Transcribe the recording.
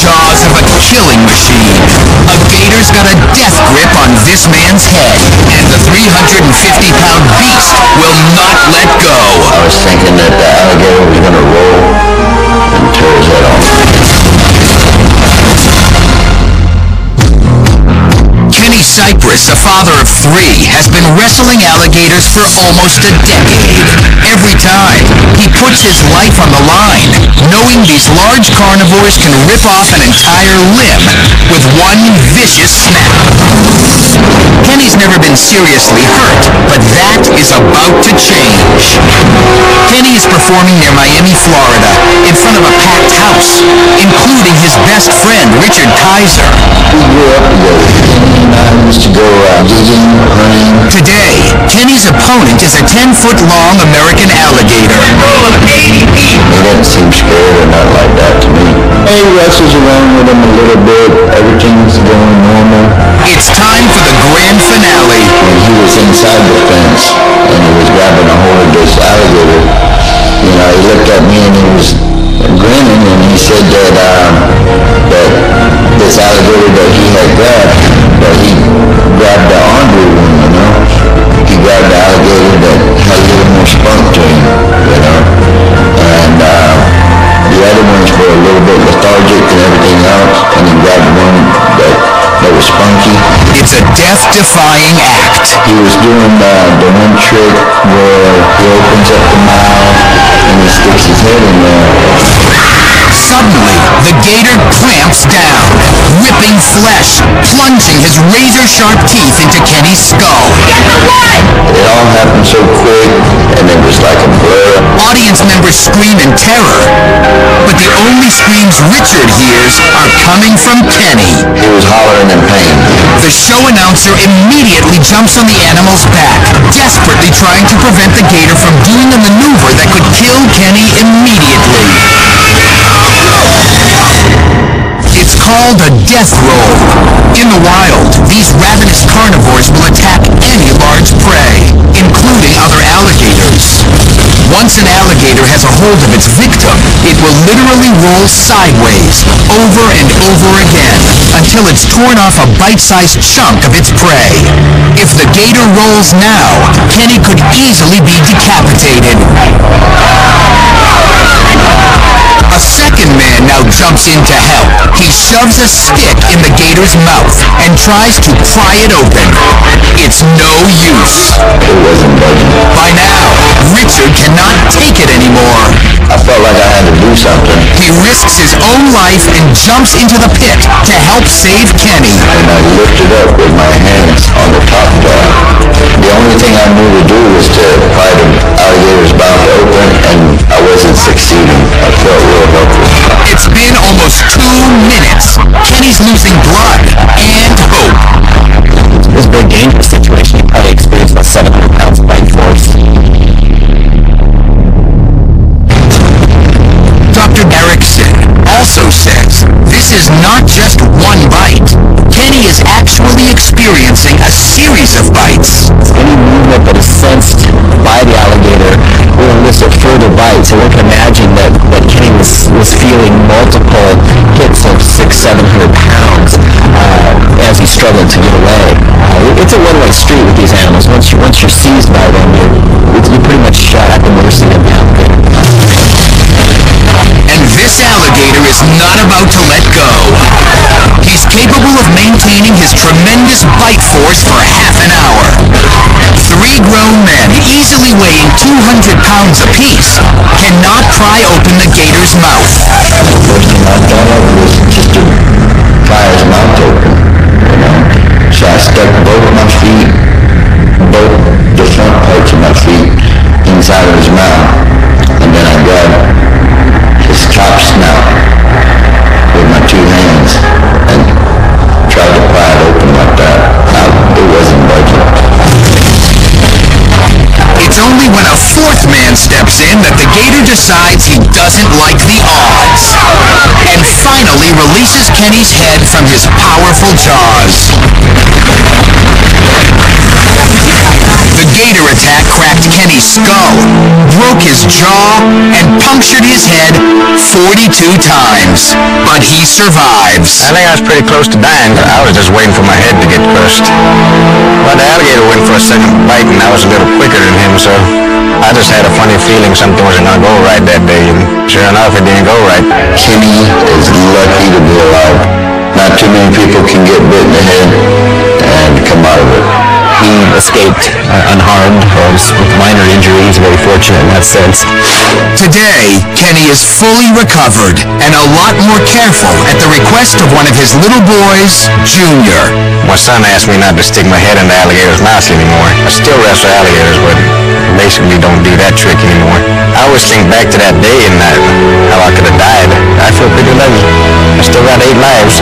jaws of a killing machine. A gator's got a death grip on this man's head, and the 350-pound beast will not let go. I was thinking that the alligator was going to roll and tear his head off. Kenny Cypress, a father of 3, has been wrestling alligators for almost a decade. Every time, he puts his life on the line, knowing these large carnivores can rip off an entire limb with one vicious snap. Kenny's never been seriously hurt, but that is about to change. Kenny is performing near Miami, Florida, in front of a packed house, including his best friend, Richard Kaiser. We grew up together. I used to go digging, hunting. Today, Kenny's opponent is a 10-foot-long American alligator. He doesn't seem scared or not like that to me. He wrestles around with him a little bit. Everything's going normal. It's time for the grand finale. When he was inside the fence and he was grabbing a hold of this alligator, he looked at me and he was grinning, and he said that this alligator that he had grabbed, that he grabbed the ornery one, He grabbed the alligator that had a little more spunk to him, And the other ones were a little bit lethargic and everything else, and he grabbed one that was spunky. It's a death-defying act. He was doing the one trick where he opens up the mouth and he sticks his head in there. Suddenly, the gator clamps down, ripping flesh, plunging his razor-sharp teeth into Kenny's skull. It all happened so quick, and it was like a blur. Audience members scream in terror, but the only screams Richard hears are coming from Kenny. He was hollering in pain. The show announcer immediately jumps on the animal's back, desperately trying to prevent the gator from doing a maneuver that could kill Kenny immediately. It's called a death roll. In the wild, these ravenous carnivores will attack any large prey, including other alligators. Once an alligator has a hold of its victim, it will literally roll sideways, over and over again, until it's torn off a bite-sized chunk of its prey. If the gator rolls now, Kenny could easily be decapitated. A second man now jumps in to help. He shoves a stick in the gator's mouth and tries to pry it open. It's no use. It wasn't budging. By now, Richard cannot take it anymore. I felt like I had to do something. He risks his own life and jumps into the pit to help save Kenny. And I lifted up with my hands on the top jaw. The only thing I knew to do was to pry the alligator's mouth open, and I wasn't succeeding. I felt real helpless. It's been almost 2 minutes. Kenny's losing blood and hope. It was a very dangerous situation. He probably experienced about 700 pounds of bite force. Dr. Erickson also says this is not just one bite. Kenny is actually experiencing a series of bites. Any movement that is sensed by the alligator will elicit further bites. So one can imagine that Kenny was feeling multiple hits of 600-700 pounds as he struggled to get away. It's a one-way street with these animals. Once you're seized by them, you're pretty much at the mercy of the alligator. And this alligator is not about to let go. He's capable of maintaining his tremendous bite force for half an hour. 3 grown men, easily weighing 200 pounds apiece, cannot pry open the gator's mouth. The first thing I thought of was just to pry his mouth open, So I stuck both my feet, both the front parts of my feet, inside of his mouth, and then I grabbed his top snout with my 2 hands and tried to pry it open like that. It wasn't budging. It's only when a 4th man steps in that the gator decides he doesn't like the odds, and finally releases Kenny's head from his powerful jaws. The gator attack cracked Kenny's skull, broke his jaw, and punctured his head 42 times. But he survives. I think I was pretty close to dying. I was just waiting for my head to get crushed. But the alligator went for a second bite, and I was a little quicker than him, so I just had a funny feeling something wasn't going to go right that day, and sure enough, it didn't go right. Kenny is lucky to be alive. Not too many people can get bit in the head and come out of it. He escaped unharmed, with minor injuries, very fortunate in that sense. Today, Kenny is fully recovered and a lot more careful at the request of one of his little boys, Junior. My son asked me not to stick my head in the alligator's mouth anymore. I still wrestle alligators, but basically don't do that trick anymore. I always think back to that day and how I could have died. I feel pretty lucky. I still got 8 lives.